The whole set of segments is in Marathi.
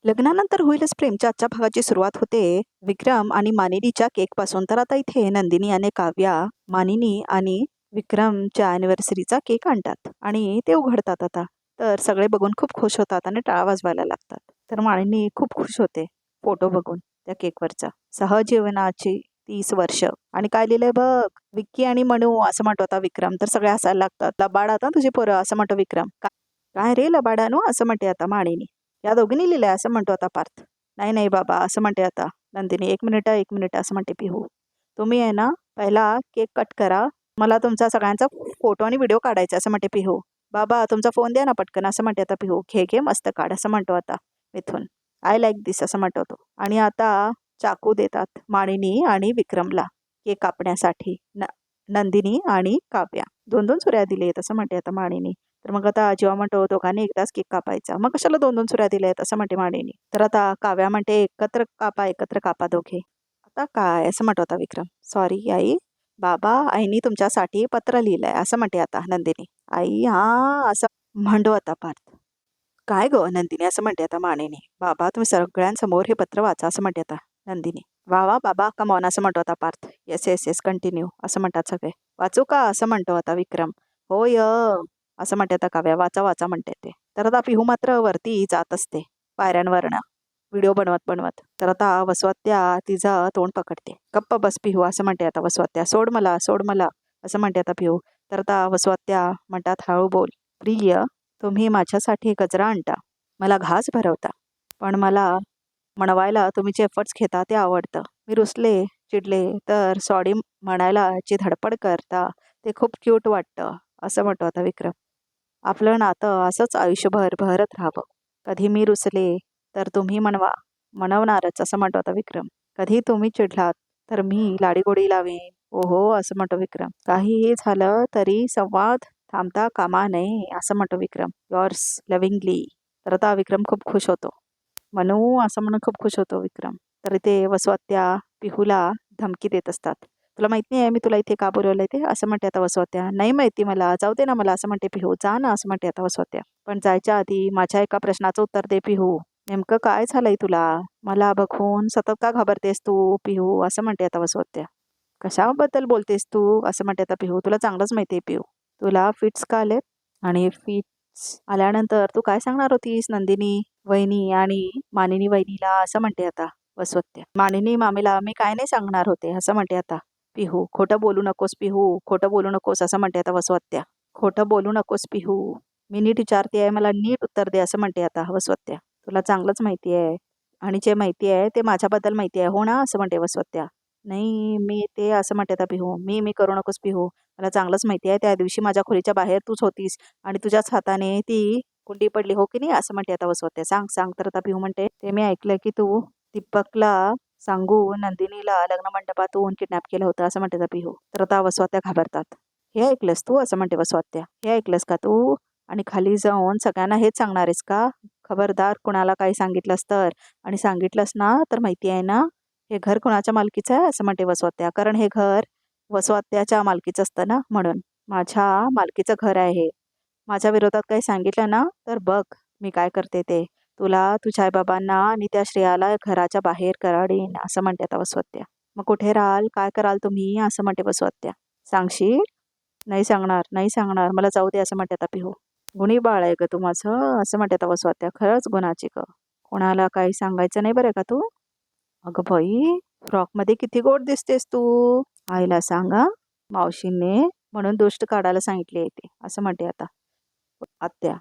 लग्नानंतर होईलच प्रेमच्या आजच्या भागाची सुरुवात होते विक्रम आणि मानिनीच्या केक पासून. तर आता इथे नंदिनी आणि काव्या मानिनी आणि विक्रमच्या अॅनिव्हर्सरीचा केक आणतात आणि ते उघडतात आता. तर सगळे बघून खूप खुश होतात आणि टाळा वाजवायला लागतात. तर मानिनी खूप खुश होते फोटो बघून त्या केकवरचा. सहजीवनाची 30 वर्ष आणि काय लिहिलंय बघ, विक्की आणि मनू असं म्हणतो आता विक्रम. तर सगळे हसायला लागतात. लबाड आता तुझी पोरं असं म्हणतो विक्रम. काय रे लबाडानो असं म्हणते आता मानिनी. या दोघींनी लिहिलंय असं म्हणतो आता पार्थ. नाही नाही बाबा असं म्हणते आता नंदिनी. एक मिनिट असं म्हणते पिहू. तुम्ही आहे ना पहिला केक कट करा, मला तुमचा सगळ्यांचा फोटो आणि व्हिडिओ काढायचा असं म्हणते पिहू. बाबा तुमचा फोन द्या ना पटकन असं म्हणते आता पिहू. घे घे मस्त काढ असं म्हणतो आता मिथून. आय लाईक दिस असं म्हणतो तो. आणि आता चाकू देतात मानिनी आणि विक्रमला केक कापण्यासाठी. नंदिनी आणि काव्या दोन दोन सुऱ्या दिलेत असं म्हणते आता मानिनी. तर मग आता जेव्हा म्हणतो दोघांनी एकदाच केक कापायचा, मग कशाला दोन दोन सुऱ्या दिल्या आहेत असं म्हणते मानिनी. तर आता काव्या म्हणते एकत्र कापा दोघे. आता काय असं म्हणतो आता विक्रम. Sorry I. बाबा आईनी तुमच्यासाठी पत्र लिहिलंय असं म्हणते आता नंदिनी. आई हा असं म्हणतो आता पार्थ. काय ग नंदिनी असं म्हणते आता मानिनी. बाबा तुम्ही सगळ्यांसमोर हे पत्र वाचा असं म्हणते आता नंदिनी. वा वा बाबा कमॉन असं म्हणतो आता Parth. Yes yes yes continue असं म्हणतात सगळे. वाचू का असं म्हणतो आता विक्रम. होय असं म्हणते आता काव्या. वाचा वाचा म्हणते ते. तर आता पिहू मात्र वरती जात असते पायऱ्यांवरनं व्हिडिओ बनवत बनवत. तर आता वसवत्या तिचं तोंड पकडते. गप्प बस पिहू असं म्हणते आता वसवत्या. सोड मला असं म्हणते आता पिहू. तर आता वसवत्या म्हणतात हळू बोल. प्रिय तुम्ही माझ्यासाठी गजरा आणता, मला घास भरवता, पण मला म्हणवायला तुम्ही जे एफर्ट्स घेता ते आवडतं. मी रुसले चिडले तर सॉरी म्हणायला जी धडपड करता ते खूप क्यूट वाटतं असं म्हणतो आता विक्रम. आपलं नातं असंच आयुष्यभर बहरत राहावं. कधी मी रुसले तर तुम्ही म्हणवणारच असं म्हणतो आता विक्रम. कधी तुम्ही चिडलात तर मी लाडीगोडी लावेन. ओहो असं म्हणतो विक्रम. काहीही झालं तरी संवाद थांबता कामा नये असं म्हणतो विक्रम. Yours lovingly. तर आता विक्रम खूप खुश होतो. मनू असं म्हणून खूप खुश होतो विक्रम. तर ते वसवत्या पिहूला धमकी देत असतात. तुला माहित नाही आहे मी तुला इथे का बोलवलंय ते असं म्हणते आता वसवत्या. नाही माहिती मला, जाऊ दे ना मला असं म्हणते पिहू. जा ना असं म्हणते आता वसवत्या. पण जायच्या आधी माझ्या एका प्रश्नाचं उत्तर दे पिहू. नेमकं काय झालंय तुला? मला बघून सतत का घाबरतेस तू पिहू असं म्हणते आता वसवत्या. कशाबद्दल बोलतेस तू असं म्हणते आता पिहू. तुला चांगलंच माहिती आहे पिहू. तुला फिट्स का आलेत? आणि फिट्स आल्यानंतर तू काय सांगणार होतीस नंदिनी वहिनी आणि मानिनी वहिनीला असं म्हणते आता वसवत्या. मानिनी मामीला मी काय नाही सांगणार होते असं म्हणते आता पिहू. खोटं बोलू नकोस पिहू, खोटं बोलू नकोस असं म्हणते आता वसवत्या. खोटं बोलू नकोस पिहू, मी नीट विचारते आहे, मला नीट उत्तर दे असं म्हणते आता वसवत्या. तुला चांगलंच माहिती आहे आणि जे माहिती आहे ते माझ्याबद्दल माहिती आहे हो ना असं म्हणते वसवत्या. नाही मी ते असं म्हणते आता पिहू. मी करू नकोस पिहू, मला चांगलंच माहिती आहे त्या दिवशी माझ्या खोलीच्या बाहेर तूच होतीस आणि तुझ्याच हाताने ती कुंडी पडली हो की नाही असं म्हणते आता वसवत्या. सांग सांग. तर आता पिहू म्हणते ते मी ऐकलं की तू दीपकला सांगून नंदिनीला लग्न मंडपातून किडनॅप केलं होतं असं म्हणते आता पिहू. तर आता वसवत्या घाबरतात. हे ऐकलंस तू असं म्हणते वसवत्या. हे ऐकलंस का तू? आणि खाली जाऊन सगळ्यांना हेच सांगणार आहेस का? खबरदार कुणाला काही सांगितलंस तर. आणि सांगितलंस ना तर माहिती आहे ना हे घर कुणाच्या मालकीचं आहे असं म्हणते वसवत्या. कारण हे घर वसवत्याच्या मालकीचं असतं ना म्हणून. माझ्या मालकीचं घर आहे. माझ्या विरोधात काही सांगितलं ना तर बघ मी काय करते ते. तुला तुझ्या आईबाबांना आणि त्या श्रेयाला घराच्या बाहेर काढीन असं म्हणते आता वसवत्या. मग कुठे राहाल, काय कराल तुम्ही असं म्हणते वसवत्या. सांगशील? नाही सांगणार नाही सांगणार, मला जाऊ दे असं म्हणते आता पिहू. गुणी बाळ आहे ग तू माझं असं म्हणते आता वसवत्या. खरंच गुणाची ग. कोणाला काही सांगायचं नाही बरं का तू. अगं बाई फ्रॉकमध्ये किती गोड दिसतेस तू. आईला सांगा मावशीने म्हणून दुष्ट काढायला सांगितले ते असं म्हणते आता आत्या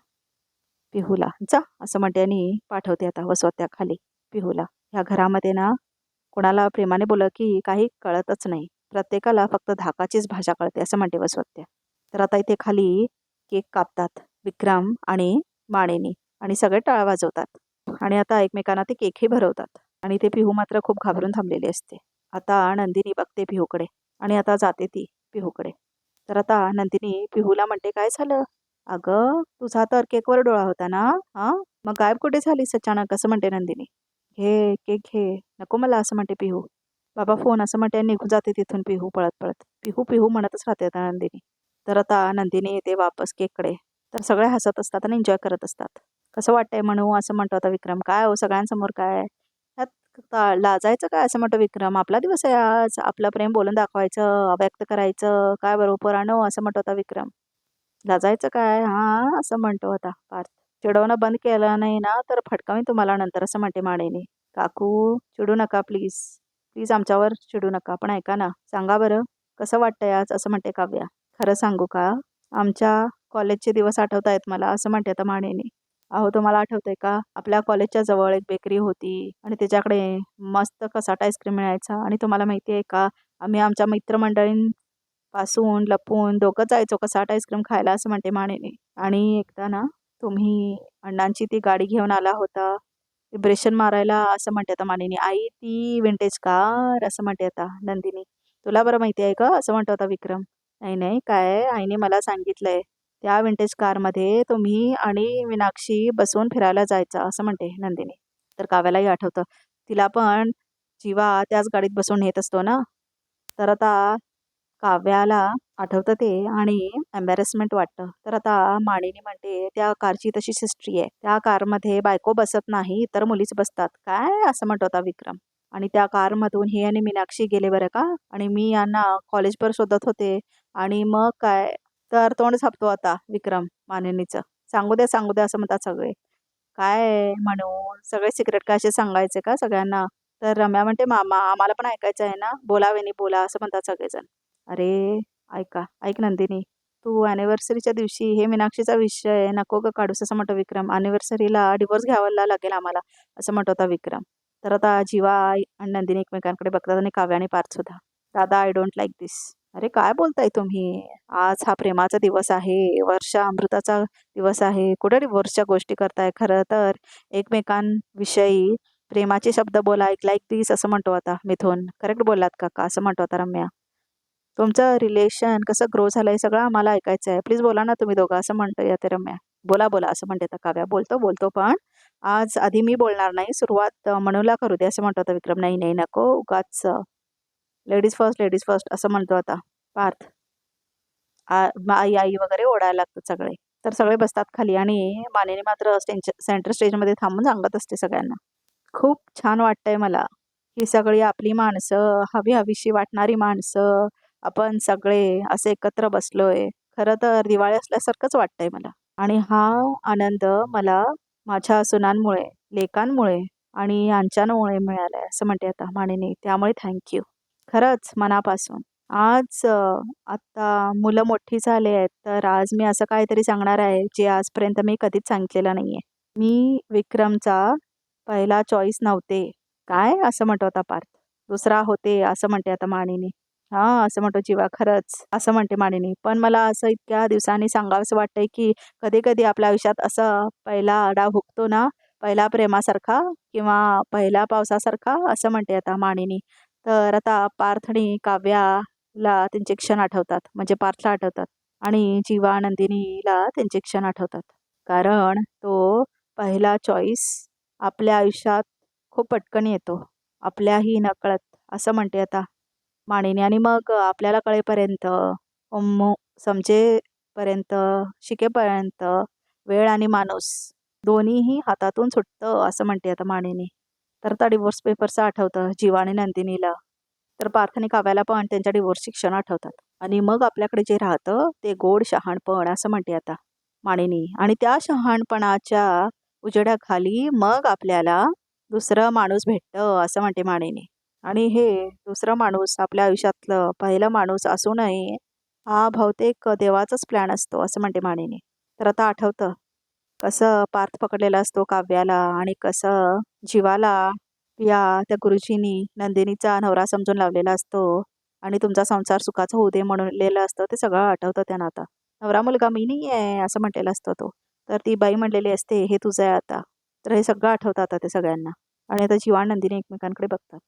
पिहूला. जा असं म्हणते आणि पाठवते आता वसवत्या खाली पिहूला. ह्या घरामध्ये ना कोणाला प्रेमाने बोललं की काही कळतच नाही. प्रत्येकाला फक्त धाकाचीच भाषा कळते असं म्हणते वसवत्या. तर आता इथे खाली केक कापतात विक्रम आणि माणिनी आणि सगळे टाळ्या वाजवतात आणि आता एकमेकांना ते केकही भरवतात. आणि ते पिहू मात्र खूप घाबरून थांबलेली असते. आता नंदिनी बघते पिहूकडे आणि आता जाते ती पिहूकडे. तर आता नंदिनी पिहूला म्हणते काय झालं? अगं तुझा तर केकवर डोळा होता ना. हा मग गायब कुठे झालीस अचानक असं म्हणते नंदिनी. घे केक घे. नको मला असं म्हणते पिहू. बाबा फोन असं म्हणते आणि निघून जाते तिथून पिहू पळत पळत. पिहू पिहू म्हणतच राहते आता नंदिनी. तर आता नंदिनी येते वापस केककडे. तर सगळे हसत असतात आणि एन्जॉय करत असतात. कसं वाटतंय म्हणू असं म्हणतो आता विक्रम. काय हो सगळ्यांसमोर काय? ह्यात लाजायचं काय असं म्हणतो विक्रम. आपला दिवस आहे आज. आपलं प्रेम बोलून दाखवायचं, व्यक्त करायचं. काय बरं पोरांनो असं म्हणतो आता विक्रम. लाजायचं काय? हां, असं म्हणतो आता पार्थ. चिडवणं बंद केलं नाही ना तर फटकावीन तुम्हाला नंतर असं म्हणते मानेनी. काकू चिडू नका प्लीज. प्लीज आमच्यावर चिडू नका. पण ऐका ना, सांगा बरं कसं वाटतंय आज असं म्हणते काव्या. खरं सांगू का? आमच्या कॉलेजचे दिवस आठवतायत मला असं म्हणते आता मानेनी. अहो तुम्हाला आठवतंय का? आपल्या कॉलेजच्या जवळ एक बेकरी होती आणि त्याच्याकडे मस्त कसाट आईस्क्रीम मिळायचा आणि तुम्हाला माहिती आहे का? आम्ही आमच्या मित्रमंडळींपासून लपून दोघं जायचो कसाट आईस्क्रीम खायला असं म्हणते मानेनी. आणि एकदा ना तुम्ही अण्णांची ती गाडी घेऊन आला होता व्हायब्रेशन मारायला असं म्हणते आता मानिनी. आई ती विंटेज कार असं म्हणते आता नंदिनी. तुला बरं माहिती आहे का असं म्हणतो आता विक्रम. नाही नाही काय आईने मला सांगितलंय त्या विंटेज कारमध्ये तुम्ही आणि मीनाक्षी बसून फिरायला जायचा असं म्हणते नंदिनी. तर काव्यालाही आठवतं तिला पण जीवा त्याच गाडीत बसून नेत असतो ना. तर आता काव्याला आठवतं ते आणि एम्बॅरेसमेंट वाटतं. तर आता मानिनी म्हणते त्या कारची तशीच हिस्ट्री आहे. त्या कारमध्ये बायको बसत नाही तर मुलीच बसतात. काय असं म्हणतो आता विक्रम. आणि त्या कारमधून हे आणि मीनाक्षी गेले बरं का. आणि मी यांना कॉलेजवर शोधत होते. आणि मग काय तर तोंड झापतो आता विक्रम मानिनीचं. सांगू द्या असं म्हणतात सगळे. काय म्हणू सगळे सिक्रेट काय असे सांगायचे का सगळ्यांना? तर रम्या म्हणते मामा आम्हाला पण ऐकायचं आहे ना. बोला वहिनी बोला असं म्हणतात सगळेजण. अरे ऐक नंदिनी. तू अॅनिव्हर्सरीच्या दिवशी हे मीनाक्षीचा विषय नको ग काढूस असं म्हणतो विक्रम. अॅनिव्हर्सरीला डिवोर्स घ्यावा लागेल आम्हाला असं म्हणतो होता विक्रम. तर आता जीवा आणि नंदिनी एकमेकांकडे बघतात आणि काव्य आणि पार्थ सुद्धा. दादा आय डोंट लाईक दिस. अरे काय बोलताय तुम्ही? आज हा प्रेमाचा दिवस आहे. वर्षा अमृताचा दिवस आहे. कुठे डिवोर्सच्या गोष्टी करताय? खरं तर एकमेकांविषयी प्रेमाचे शब्द बोला. लाईक दिस असं म्हणतो आता मिथुन. करेक्ट बोललात काका असं म्हणतो आता रम्या. तुमचं रिलेशन कसं ग्रो झालंय सगळं आम्हाला ऐकायचं आहे. प्लीज बोला ना तुम्ही दोघं असं म्हणतो या ते रम्या. बोला बोला असं म्हणते आता काव्या. बोलतो बोलतो पण आज आधी मी बोलणार नाही. सुरुवात मनूला करू दे असं म्हणतो आता विक्रम. नाही नाही नको उगाच लेडीज फर्स्ट असं म्हणतो आता पार्थ. आई आई वगैरे ओढायला लागतात सगळे. तर सगळे बसतात खाली आणि मानेने मात्र सेंटर स्टेजमध्ये थांबून सांगत असते सगळ्यांना. खूप छान वाटतंय मला. ही सगळी आपली माणसं, हवीशी वाटणारी माणसं, आपण सगळे असे एकत्र बसलोय. खरं तर दिवाळी असल्यासारखंच वाटतंय मला. आणि हा आनंद मला माझ्या सुनांमुळे, लेकांमुळे आणि यांच्यामुळे मिळालाय असं म्हणते आता मानिनी. त्यामुळे थँक्यू. खरंच मनापासून. आज आत्ता मुलं मोठी झाली आहेत, तर आज मी असं काहीतरी सांगणार आहे, जे आजपर्यंत मी कधीच सांगितलेलं नाहीये. मी विक्रमचा पहिला चॉईस नव्हते. काय? असं म्हणतो आता पार्थ. दुसरा होते असं म्हणते आता मानिनी. हां, असं म्हणतो जीवा. खरंच असं म्हणते मानिनी. पण मला असं इतक्या दिवसांनी सांगावंसं वाटतंय, की कधी-कधी आपल्या आयुष्यात असं पहिला डाव हुकतो ना, पहिला प्रेमासारखा किंवा पहिल्या पावसासारखा असं म्हणते आता मानिनी. तर आता पार्थ आणि काव्याला त्यांचे क्षण आठवतात. म्हणजे पार्थला आठवतात आणि जीवा, नंदिनीला त्यांचे क्षण आठवतात. कारण तो पहिला चॉईस आपल्या आयुष्यात खूप पटकन येतो. आपल्याही नकळत असं म्हणते आता मानिनी. आणि मग आपल्याला कळेपर्यंत, अं, समजेपर्यंत, शिकेपर्यंत वेळ आणि माणूस दोन्हीही हातातून सुटतं असं म्हणते आता मानिनी. तर त्या डिवोर्स पेपरचं आठवतं जीवा आणि नंदिनीला. तर पार्थ आणि काव्याला पण त्यांच्या डिवोर्सची क्षण आठवतात. आणि मग आपल्याकडे जे राहतं ते गोड शहाणपण असं म्हणते आता मानिनी. आणि त्या शहाणपणाच्या उजेडाखाली मग आपल्याला दुसरं माणूस भेटतं असं म्हणते मानिनी. आणि हे दुसरं माणूस आपल्या आयुष्यातलं पहिलं माणूस असू नये हा बहुतेक देवाचाच प्लॅन असतो असं म्हणते मानिनी. तर आता आठवतं कसं पार्थ पकडलेला असतो काव्याला आणि कसं जीवाला त्या गुरुजींनी नंदिनीचा नवरा समजून लावलेला असतो आणि तुमचा संसार सुखाचा होऊ दे म्हणलेलं असतं. ते सगळं आठवतं त्यांना आता. नवरा मुलगा मी नाही आहे असं म्हटलेला असतो तो. तर ती बाई म्हणलेली असते हे तुझं आहे आता. तर हे सगळं आठवतं आता ते सगळ्यांना. आणि आता जीवा आणि नंदिनी एकमेकांकडे बघतात.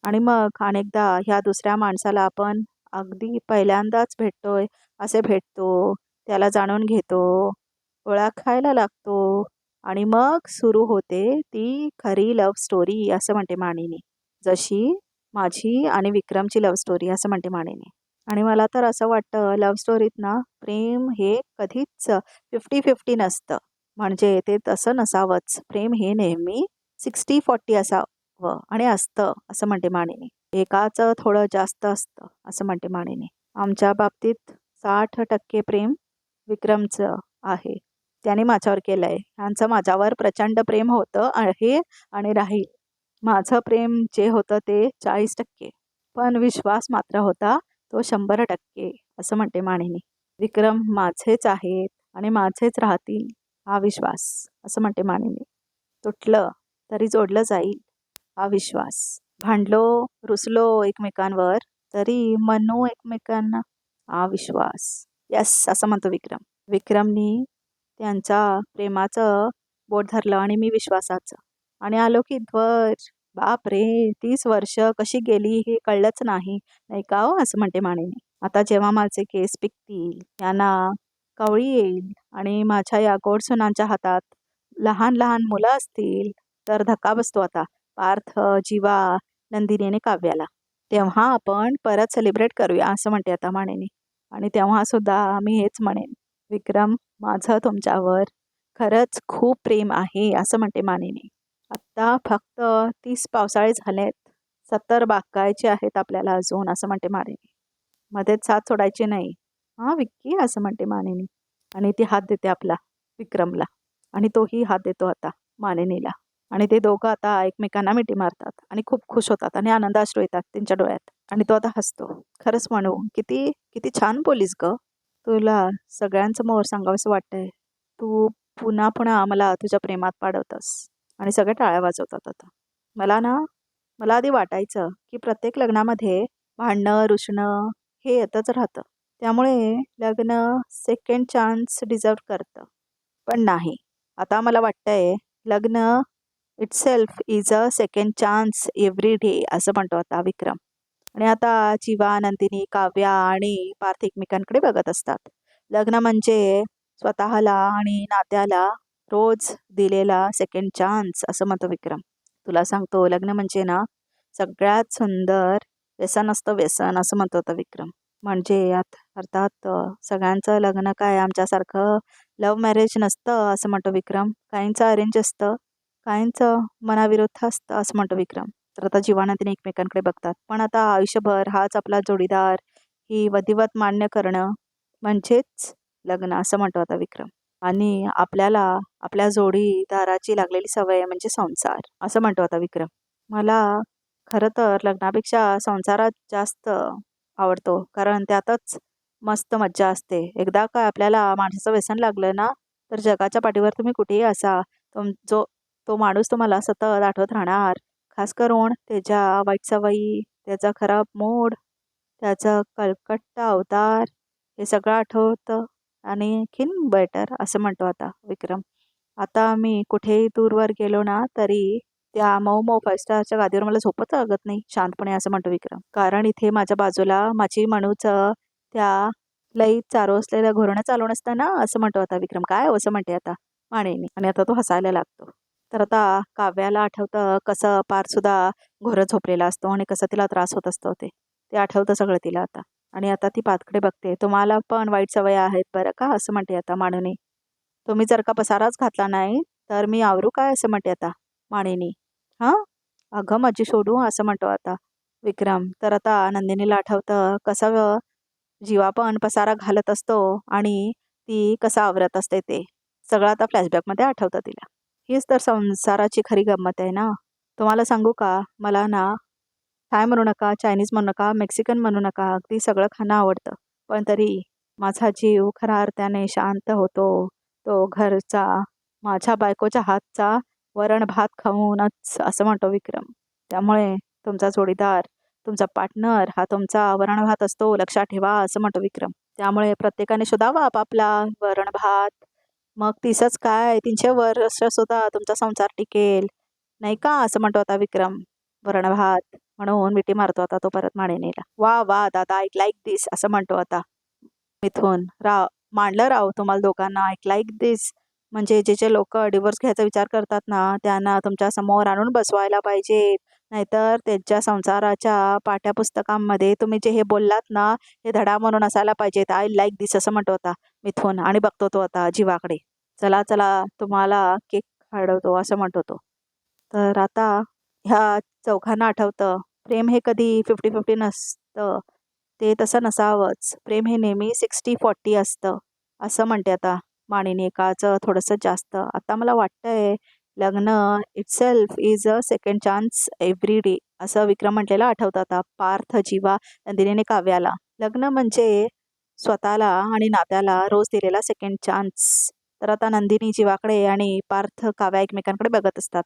आणि मग अनेकदा ह्या दुसऱ्या माणसाला आपण अगदी पहिल्यांदाच भेटतोय असे भेटतो, त्याला जाणून घेतो, ओळखायला लागतो आणि मग सुरू होते ती खरी लव्ह स्टोरी असं म्हणते मानिनी. जशी माझी आणि विक्रमची लव्ह स्टोरी असं म्हणते मानिनी. आणि मला तर असं वाटतं लव्ह स्टोरीत ना प्रेम हे कधीच 50-50 नसतं. म्हणजे ते तसं नसावंच. प्रेम हे नेहमी 60-40 असावं आणि असतं असं म्हणते मानिनी. एकाचं थोडं जास्त असतं असं म्हणते मानिनी. आमच्या बाबतीत 60% प्रेम विक्रमचं आहे. त्याने माझ्यावर केलंय. ह्यांचं माझ्यावर प्रचंड प्रेम होतं आहे आणि राहील. माझं प्रेम जे होतं ते 40%. पण विश्वास मात्र होता तो 100% असं म्हणते मानिनी. विक्रम माझेच आहेत आणि माझेच राहतील हा विश्वास असं म्हणते मानिनी. तुटलं तरी जोडलं जाईल हा विश्वास. भांडलो रुसलो एकमेकांवर तरी म्हणू एकमेकांना हा विश्वास. यस असं म्हणतो विक्रम. विक्रमनी त्यांच्या प्रेमाचं बोट धरलं आणि मी विश्वासाचं. आणि आलो की ध्वर. बाप रे 30 वर्ष कशी गेली हे कळलंच नाही, नाही का हो असं म्हणते मानिनी. आता जेव्हा माझे केस पिकतील, यांना कवळी येईल आणि माझ्या या गोड सुनांच्या हातात लहान लहान मुलं असतील तर धक्का बसतो आता पार्थ, जीवा, नंदिनी आणि काव्याला. तेव्हा आपण परत सेलिब्रेट करूया असं म्हणते आता मानिनी. आणि तेव्हा सुद्धा मी हेच म्हणेन, विक्रम माझं तुमच्यावर खरंच खूप प्रेम आहे असं म्हणते मानिनी. आत्ता फक्त 30 पावसाळे झालेत, 70 बाकायचे आहेत आपल्याला अजून असं म्हणते मानिनी. मध्येच साथ सोडायची नाही हां विक्की असं म्हणते मानिनी. आणि ती हात देते आपला विक्रमला आणि तोही हात देतो आता मानिनीला. आणि ते दोघं आता एकमेकांना मिठी मारतात आणि खूप खुश होतात आणि आनंदाश्रू येतात त्यांच्या डोळ्यात. आणि तो आता हसतो. खरंच म्हणू किती किती छान बोलीस ग. तुला सगळ्यांसमोर सांगावंसं वाटतंय. तू पुन्हा पुन्हा मला तुझ्या प्रेमात पाडवतस. आणि सगळे टाळ्या वाजवतात आता. मला आधी वाटायचं की प्रत्येक लग्नामध्ये भांडणं रुसणं हे येतच राहतं. त्यामुळे लग्न सेकंड चान्स डिझर्व करतं. पण नाही. आता मला वाटतंय लग्न itself is a second chance every day असं म्हणतो आता विक्रम. आणि आता जीवा, नंदिनी, काव्या आणि पार्थ एकमेकांकडे बघत असतात. लग्न म्हणजे स्वतःला आणि नात्याला रोज दिलेला सेकंड चान्स असं म्हणतो विक्रम. तुला सांगतो लग्न म्हणजे ना सगळ्यात सुंदर व्यसन असतं व्यसन असं म्हणतो होता विक्रम. म्हणजे अर्थात सगळ्यांचं लग्न काय आमच्यासारखं लव्ह मॅरेज नसतं असं म्हणतो विक्रम. काहींचं अरेंज असतं, काहींचं मनाविरुद्ध असतं असं म्हणतो विक्रम. तर आता जीवानंदिनी एकमेकांकडे बघतात. पण आता आयुष्यभर हाच आपला जोडीदार ही विधिवत मान्य करणं म्हणजेच लग्न असं म्हणतो आता विक्रम. आणि आपल्याला आपल्या जोडीदाराची लागलेली सवय म्हणजे संसार असं म्हणतो आता विक्रम. मला खरं तर लग्नापेक्षा संसारात जास्त आवडतो कारण त्यातच मस्त मज्जा असते. एकदा का आपल्याला माणसाचं व्यसन लागलं ना तर जगाच्या पाठीवर तुम्ही कुठेही असा तो माणूस तुम्हाला सतत आठवत राहणार. खास करून त्याच्या वाईट सवयी, त्याचा खराब मूड, त्याचा कलकट्टा अवतार हे सगळं आठवतं. आणि आणखीन बेटर असं म्हणतो आता विक्रम. आता मी कुठेही दूरवर गेलो ना तरी त्या मऊ मऊ 5 स्टारच्या गादीवर मला झोपच लागत नाही शांतपणे असं म्हणतो विक्रम. कारण इथे माझ्या बाजूला माझी मनूचं त्या लई चारो असलेलं घोरणं चालवून असतं ना असं म्हणतो आता विक्रम. काय असं म्हणते आता मानेनी. आणि आता तो हसायला लागतो. तर आता काव्याला आठवतं कसं पारसुद्धा घोरं झोपलेला असतो आणि कसं तिला त्रास होत असतो ते आठवतं सगळं तिला आता. आणि आता ती पाथकडे बघते. तुम्हाला पण वाईट सवय आहेत बरं का असं म्हणते आता मानिनी. तुम्ही जर का पसाराच घातला नाही तर मी आवरू काय असं म्हणते आता मानिनी. हां अगं माझी सोडू असं म्हणतो आता विक्रम. तर आता नंदिनीला आठवतं कसं जीवा पण पसारा घालत असतो आणि ती कसं आवरत असते ते सगळं आता फ्लॅशबॅकमध्ये आठवतं तिला. हीच तर संसाराची खरी गंमत आहे ना. तुम्हाला सांगू का मला ना थाय म्हणू नका, चायनीज म्हणू नका, मेक्सिकन म्हणू नका, अगदी सगळं खाणं आवडतं. पण तरी माझा जीव खऱ्या अर्थाने शांत होतो तो घरचा माझ्या बायकोच्या हातचा वरण भात खाऊनच असं म्हणतो विक्रम. त्यामुळे तुमचा जोडीदार, तुमचा पार्टनर हा तुमचा वरण भात असतो लक्षात ठेवा असं म्हणतो विक्रम. त्यामुळे प्रत्येकाने शोधावा आपापला वरण भात. मग तिसंच काय 300 वर्षसुद्धा तुमचा संसार टिकेल नाही का असं म्हणतो आता विक्रम. वरण भात म्हणून मिठी मारतो आता तो परत मानिनीला. वा वा दादा आय लाईक दिस असं म्हणतो आता मिथून. मांडलं राव तुम्हाला दोघांना आय लाईक दिस. म्हणजे जे लोक डिवोर्स घ्यायचा विचार करतात ना त्यांना तुमच्या समोर आणून बसवायला पाहिजे. नाहीतर त्यांच्या संसाराच्या पाठ्यपुस्तकांमध्ये तुम्ही जे हे बोललात ना हे धडा म्हणून असायला पाहिजेत. आय लाईक दिस असं म्हणतो आता मिथून. आणि बघतो तो आता जीवाकडे. चला चला तुम्हाला केक खाडवतो असं म्हणतो तो. तर आता ह्या चौघांना आठवतं प्रेम हे कधी 50-50 नसतं. ते तसं नसावंच. प्रेम हे नेहमी 60-40 असतं असं म्हणते आता मानिनी. एकाचं थोडंसं जास्त. आता मला वाटतंय लग्न itself is a second chance every day असं विक्रम म्हटलेलं आठवतं आता. पार्थ, जीवा, नंदिनीने काव्याला. लग्न म्हणजे स्वतःला आणि नात्याला रोज दिलेला सेकंड चान्स. तर आता नंदिनी जीवाकडे आणि पार्थ, काव्या एकमेकांकडे बघत असतात.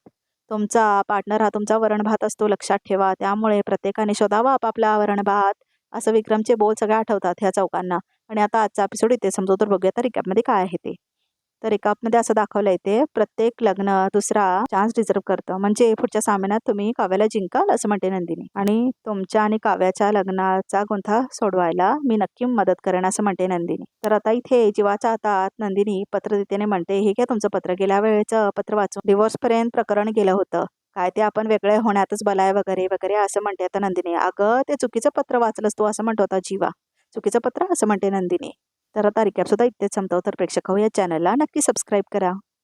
तुमचा पार्टनर हा तुमचा वरणभात असतो लक्षात ठेवा. त्यामुळे प्रत्येकाने शोधावा आपापला वरणभात. असं विक्रमचे बोल सगळे आठवतात ह्या चौकांना. आणि आता आजचा एपिसोड इथे समजू. तर बघूया तर रिकॅपमध्ये काय आहे ते. तर रिकॅपमध्ये असं दाखवलं ते प्रत्येक लग्न दुसरा चान्स डिझर्व करतं. म्हणजे पुढच्या सामन्यात तुम्ही काव्याला जिंकाल असं म्हणते नंदिनी. आणि तुमच्या आणि काव्याच्या लग्नाचा गोंधळ सोडवायला मी नक्की मदत करेन असं म्हणते नंदिनी. तर आता इथे जीवाच्या हातात नंदिनी पत्र देतेने म्हणते, हे घ्या तुमचं पत्र. गेल्या वेळेचं पत्र वाचून डिवोर्सपर्यंत प्रकरण गेलं होतं. काय ते आपण वेगळे होण्यातच बलाय वगैरे वगैरे असं म्हणते आता नंदिनी. अगं ते चुकीचं पत्र वाचलंस तू असं म्हणतो होता जीवा. चुकीचं पत्र असं म्हणते नंदिनी. तर आता रिकॅप सुद्धा इथेच संपतो. तर प्रेक्षक हो, या चॅनलला नक्की सबस्क्राईब करा.